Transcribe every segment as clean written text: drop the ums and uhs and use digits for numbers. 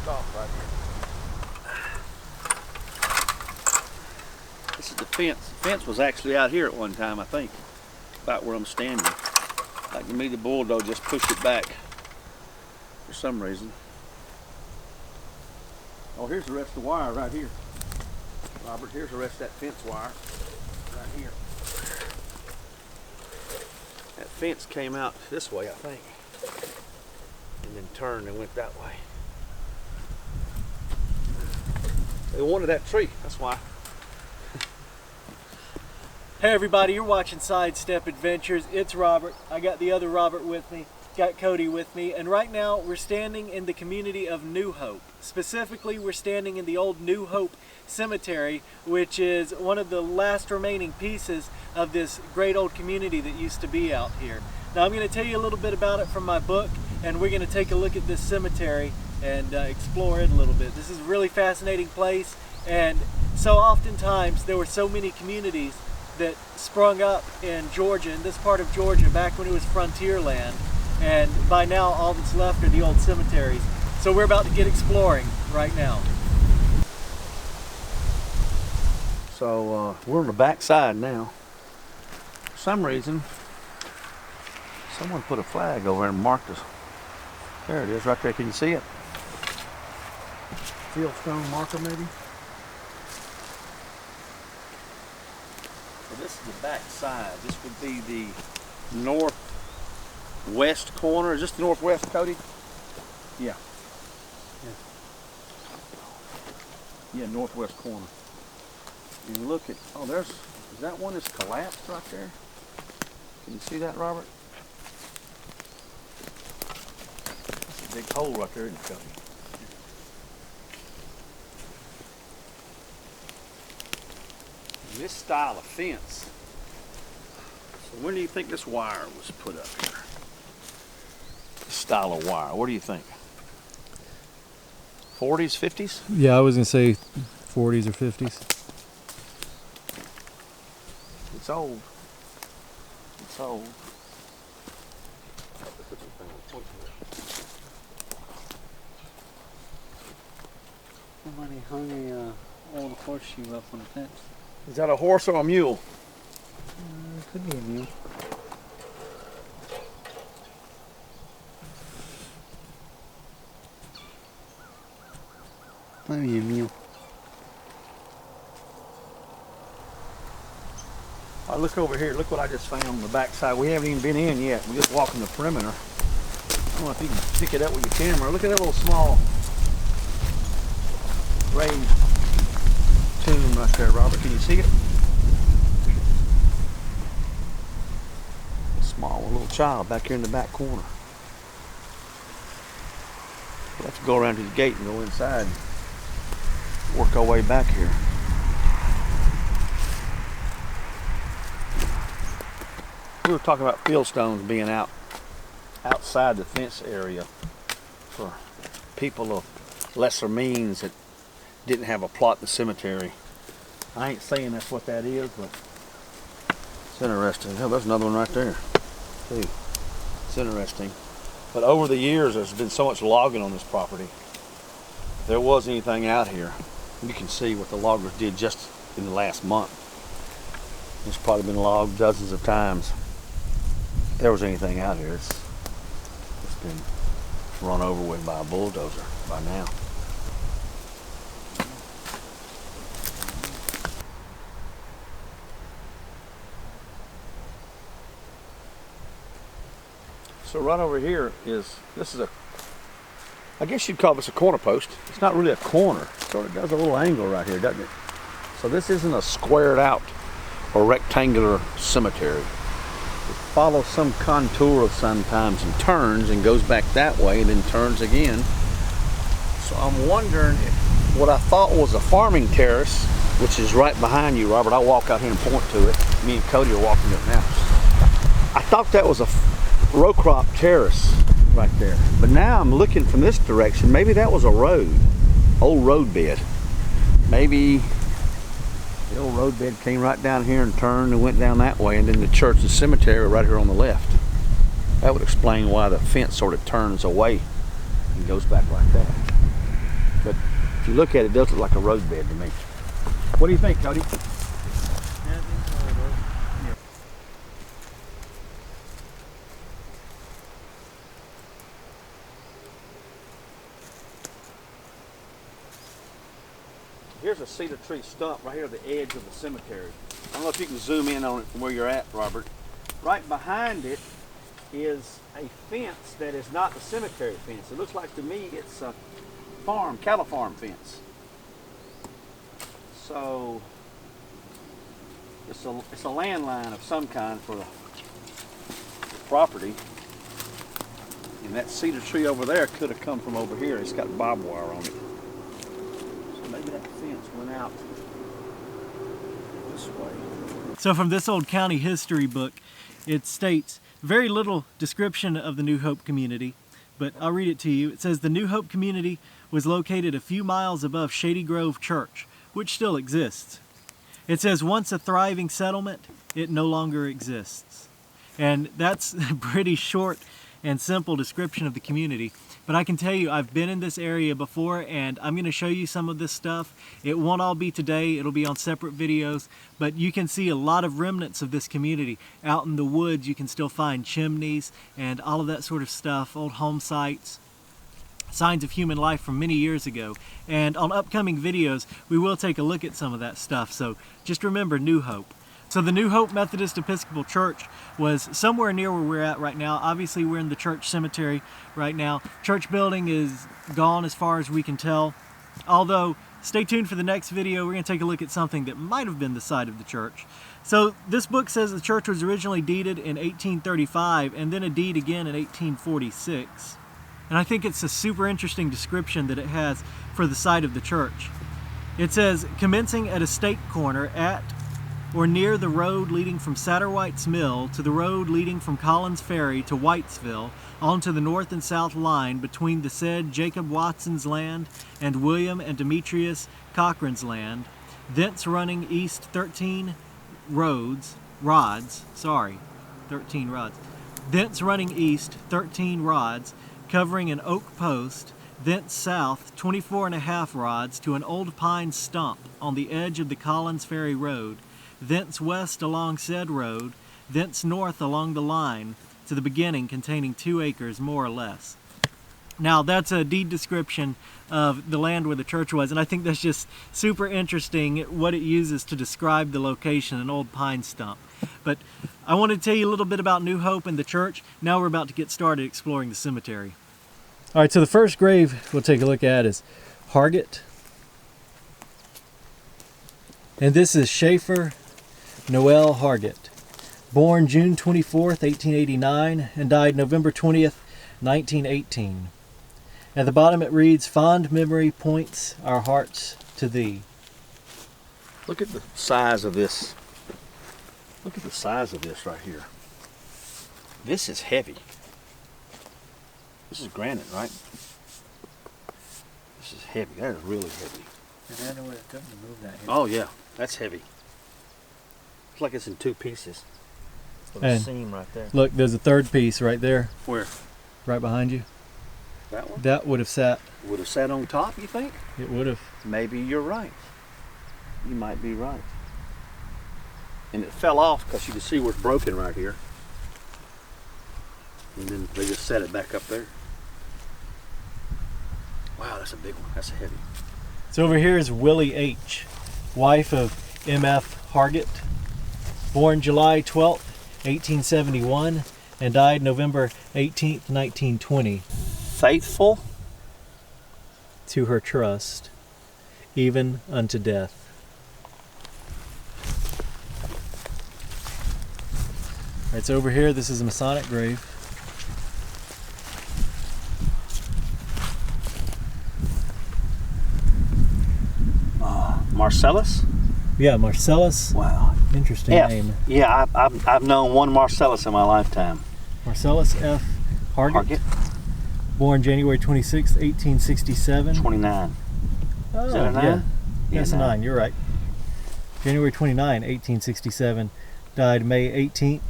off right here. This is the fence. The fence was actually out here at one time, I think, about where I'm standing. Like to me, the bulldog just pushed it back for some reason. Oh, here's the rest of the wire right here. Robert, here's the rest of that fence wire right here. That fence came out this way, I think, and then turned and went that way. They wanted that tree, that's why. Hey everybody, you're watching Sidestep Adventures. It's Robert. I got the other Robert with me, got Cody with me, and right now we're standing in the community of New Hope. Specifically, we're standing in the old New Hope Cemetery, which is one of the last remaining pieces of this great old community that used to be out here. Now I'm going to tell you a little bit about it from my book, and we're going to take a look at this cemetery and explore it a little bit. This is a really fascinating place, and so oftentimes there were so many communities that sprung up in Georgia, in this part of Georgia, back when it was frontier land, and by now all that's left are the old cemeteries. So we're about to get exploring right now. So we're on the back side now. For some reason, someone put a flag over there and marked us. There it is, right there. Can you see it? Fieldstone marker, maybe? So this is the back side. This would be the northwest corner. Is this the northwest, Cody? Yeah. Yeah, northwest corner. And look at, oh, is that one that's collapsed right there? Can you see that, Robert? That's a big hole right there, isn't it, Cody? And this style of fence. So when do you think this wire was put up here? This style of wire, what do you think? 40s, 50s? Yeah, I was going to say 40s or 50s. It's old. It's old. Somebody hung a old horseshoe up on the fence. Is that a horse or a mule? It could be a mule. Maybe a mule. Oh, look over here. Look what I just found on the back side. We haven't even been in yet. We're just walking the perimeter. I don't know if you can pick it up with your camera. Look at that little small raised tomb right there, Robert. Can you see it? A small little child back here in the back corner. We'll have to go around to the gate and go inside and work our way back here. We were talking about fieldstones being outside the fence area for people of lesser means that didn't have a plot in the cemetery. I ain't saying that's what that is, but it's interesting. Hell, there's another one right there, too. It's interesting. But over the years, there's been so much logging on this property. If there was anything out here, you can see what the loggers did just in the last month. It's probably been logged dozens of times. If there was anything out here, it's been run over with by a bulldozer by now. So right over here I guess you'd call this a corner post. It's not really a corner. It sort of does a little angle right here, doesn't it? So this isn't a squared out or rectangular cemetery. It follows some contour of sometimes and turns and goes back that way and then turns again. So I'm wondering if what I thought was a farming terrace, which is right behind you, Robert. I'll walk out here and point to it. Me and Cody are walking it now. I thought that was a row crop terrace right there, but now I'm looking from this direction. Maybe that was a road, old road bed. Maybe the old road bed came right down here and turned and went down that way, and then the church and cemetery right here on the left. That would explain why the fence sort of turns away and goes back like that. you look at it, it does look like a roadbed to me. What do you think, Cody? Here's a cedar tree stump right here at the edge of the cemetery. I don't know if you can zoom in on it from where you're at, Robert. Right behind it is a fence that is not the cemetery fence. It looks like to me it's a farm, cattle farm fence. So it's a landline of some kind for the property. And that cedar tree over there could have come from over here. It's got barbed wire on it. So maybe that fence went out this way. So from this old county history book, it states very little description of the New Hope community, but I'll read it to you. It says the New Hope community was located a few miles above Shady Grove Church, which still exists. It says once a thriving settlement, it no longer exists. And that's a pretty short and simple description of the community. But I can tell you, I've been in this area before, and I'm going to show you some of this stuff. It won't all be today, it'll be on separate videos, but you can see a lot of remnants of this community. Out in the woods, you can still find chimneys and all of that sort of stuff, old home sites, signs of human life from many years ago. And on upcoming videos, we will take a look at some of that stuff. So just remember New Hope. So the New Hope Methodist Episcopal Church was somewhere near where we're at right now. Obviously we're in the church cemetery right now. Church building is gone as far as we can tell. Although, stay tuned for the next video. We're going to take a look at something that might have been the site of the church. So this book says the church was originally deeded in 1835 and then a deed again in 1846. And I think it's a super interesting description that it has for the site of the church. It says, commencing at a stake corner at or near the road leading from Satterwhite's Mill to the road leading from Collins Ferry to Whitesville onto the north and south line between the said Jacob Watson's land and William and Demetrius Cochrane's land, thence running east 13 rods, thence running east 13 rods, covering an oak post, thence south 24.5 rods to an old pine stump on the edge of the Collins Ferry Road, thence west along said road, thence north along the line, to the beginning containing 2 acres more or less. Now that's a deed description of the land where the church was, and I think that's just super interesting what it uses to describe the location, an old pine stump. But I want to tell you a little bit about New Hope and the church. Now we're about to get started exploring the cemetery. All right, so the first grave we'll take a look at is Hargett. And this is Schaefer Noel Hargett, born June 24th, 1889, and died November 20th, 1918. At the bottom it reads, fond memory points our hearts to thee. Look at the size of this. Look at the size of this right here. This is heavy. This is granite, right? This is heavy. That is really heavy. And I know what it took to move that here. Oh yeah, that's heavy. It's like it's in 2 pieces. Little seam right there. Look, there's a third piece right there. Where? Right behind you. That one? That would have sat. Would have sat on top, you think? It would have. Maybe you're right. You might be right. And it fell off because you can see where it's broken right here. And then they just set it back up there. Wow, that's a big one. That's heavy. So over here is Willie H., wife of M.F. Hargett, born July 12th, 1871, and died November 18th, 1920. Faithful to her trust, even unto death. All right, so over here, this is a Masonic grave. Marcellus? Yeah, Marcellus. Wow. Interesting name. Yeah, I've known one Marcellus in my lifetime. Marcellus F. Hargett. Born January 26, 1867. 29. Oh, is that a 9? Yeah, that's a 9. You're right. January 29, 1867. Died May 18th,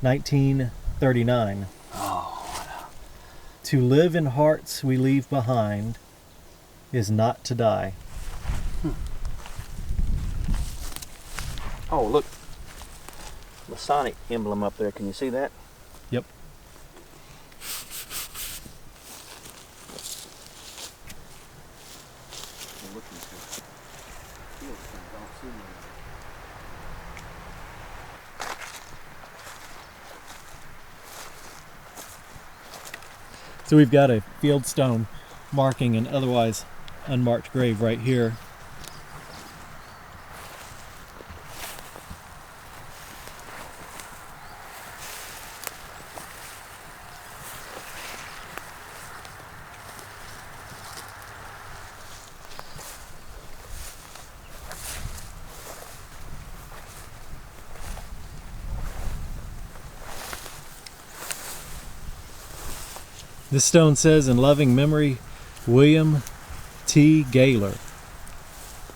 1939. Oh. To live in hearts we leave behind, is not to die. Oh, look. Masonic emblem up there. Can you see that? Yep. So we've got a field stone marking an otherwise unmarked grave right here. This stone says, in loving memory, William T. Gaylor,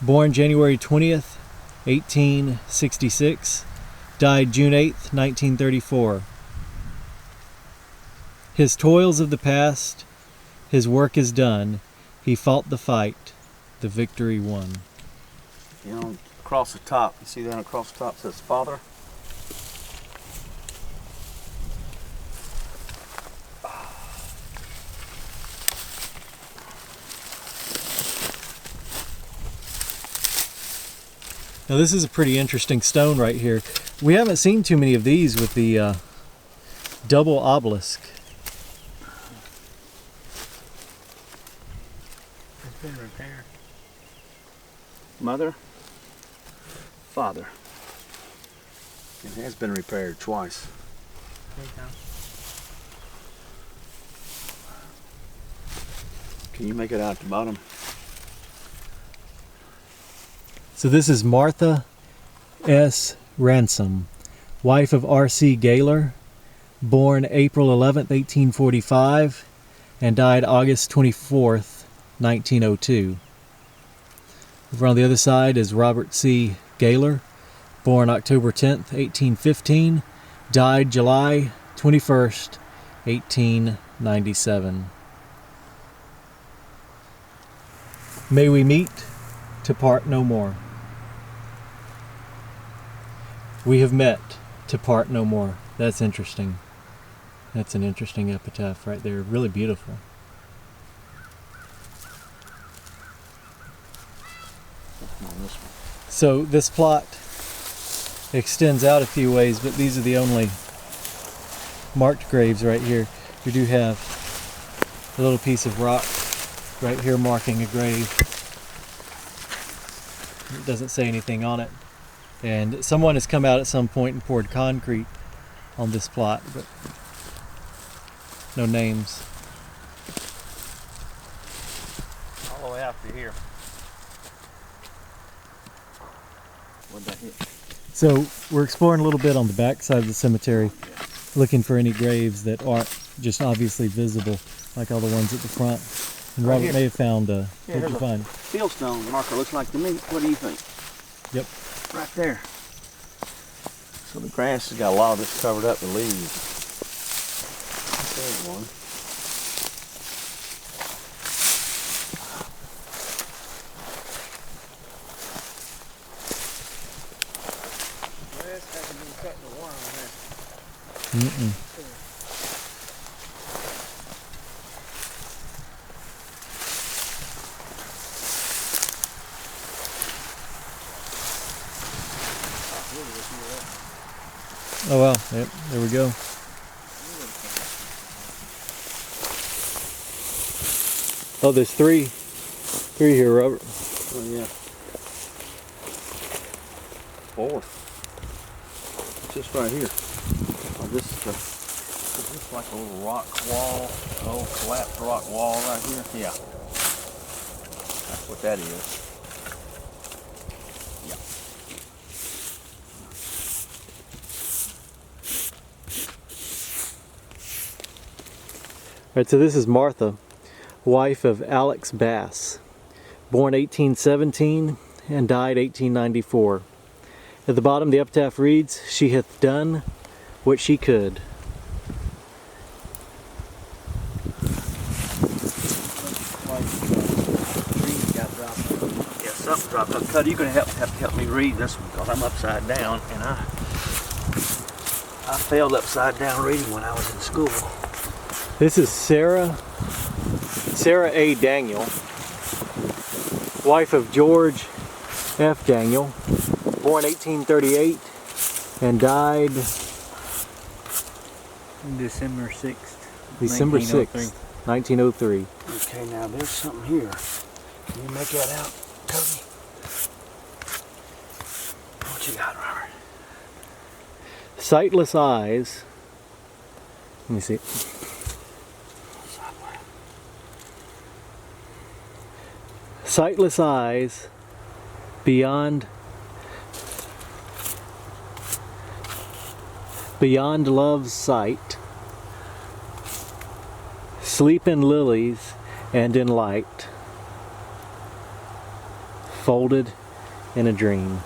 born January 20th, 1866, died June 8th, 1934. His toils of the past, his work is done. He fought the fight, the victory won. You know, across the top, you see that across the top says Father? Now this is a pretty interesting stone right here. We haven't seen too many of these with the double obelisk. It's been repaired. Mother, Father. It has been repaired twice. Can you make it out at the bottom? So this is Martha S. Ransom, wife of R.C. Gaylor, born April 11th, 1845, and died August 24th, 1902. Over on the other side is Robert C. Gaylor, born October 10th, 1815, died July 21st, 1897. May we meet to part no more. We have met to part no more. That's interesting. That's an interesting epitaph right there. Really beautiful. So this plot extends out a few ways, but these are the only marked graves right here. We do have a little piece of rock right here marking a grave. It doesn't say anything on it. And someone has come out at some point and poured concrete on this plot, but no names. All the way out to here. What'd that hit? So we're exploring a little bit on the back side of the cemetery, looking for any graves that aren't just obviously visible, like all the ones at the front. And Right Robert here. may have found, Yeah, what did you find? Fieldstone marker looks like to me. What do you think? Yep. Right there. So the grass has got a lot of this covered up with leaves. There's one. Grass hasn't been cut in a while, has it? Mm-mm. Oh well, yep, there we go. Oh, there's three here, Robert. Oh yeah. 4. Just right here. Oh, this is this like a little rock wall, an old collapsed rock wall right here? Yeah. That's what that is. Yeah. All right, so this is Martha, wife of Alex Bass, born 1817 and died 1894. At the bottom, the epitaph reads, "She hath done what she could." Like tree something dropped up. Cuddy, you're gonna have to help me read this one because I'm upside down, and I failed upside down reading when I was in school. This is Sarah A. Daniel, wife of George F. Daniel, born 1838 and died December 6th. December 6th, 1903. Okay, now there's something here. Can you make that out, Cody? What you got, Robert? Sightless eyes. Let me see. Sightless eyes beyond love's sight, sleep in lilies and in light, folded in a dream.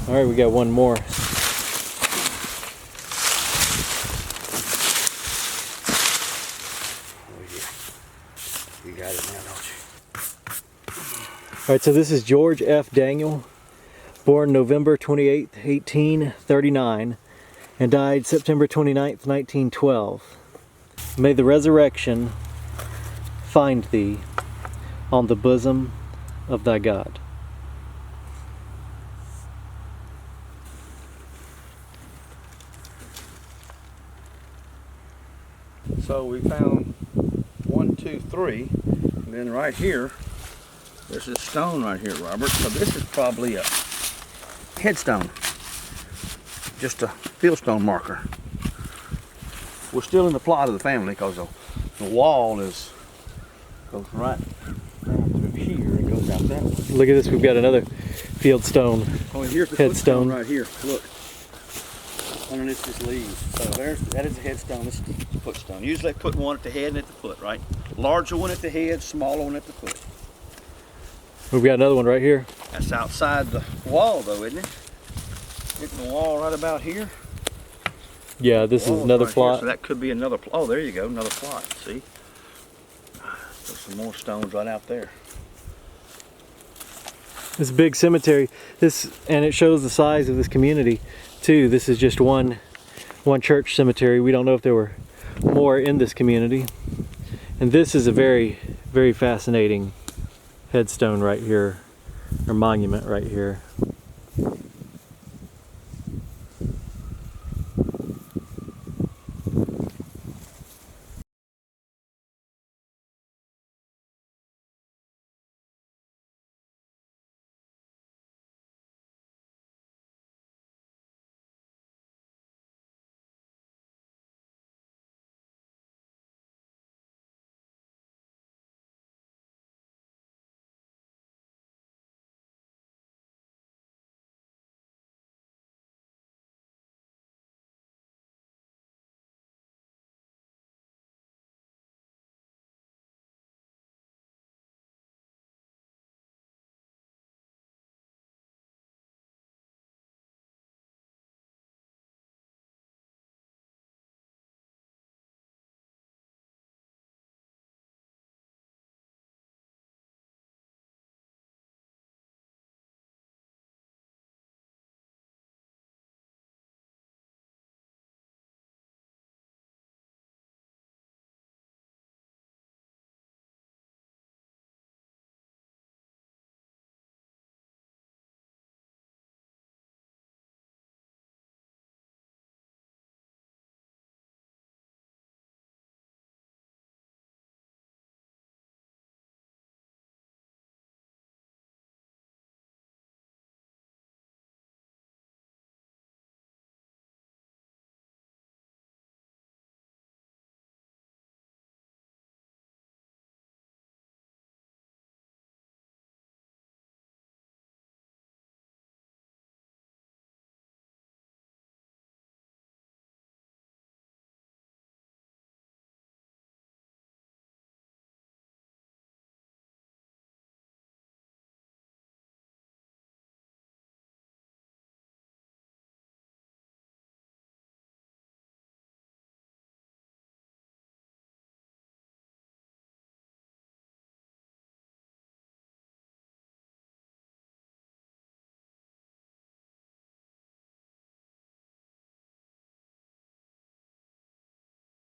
All right, we got one more. You got it now, don't you? All right, so this is George F. Daniel, born November 28th, 1839, and died September 29th, 1912. May the resurrection find thee on the bosom of thy God. So we found 1, 2, 3, and then right here, there's this stone right here, Robert. So this is probably a headstone, just a fieldstone marker. We're still in the plot of the family because the wall goes right down through here and goes out that way. Look at this, we've got another fieldstone Oh, and here's the headstone right here. Look. Underneath this leaves. So that is a headstone. This is the footstone. Usually they put one at the head and at the foot, right? Larger one at the head, smaller one at the foot. We've got another one right here. That's outside the wall though, isn't it? Hitting the wall right about here. Yeah, this is another right plot. Here, so that could be another plot. Oh, there you go, another plot. See? There's some more stones right out there. This big cemetery, and it shows the size of this community too. This is just one church cemetery. We don't know if there were more in this community. And this is a very, very fascinating headstone right here, or monument right here.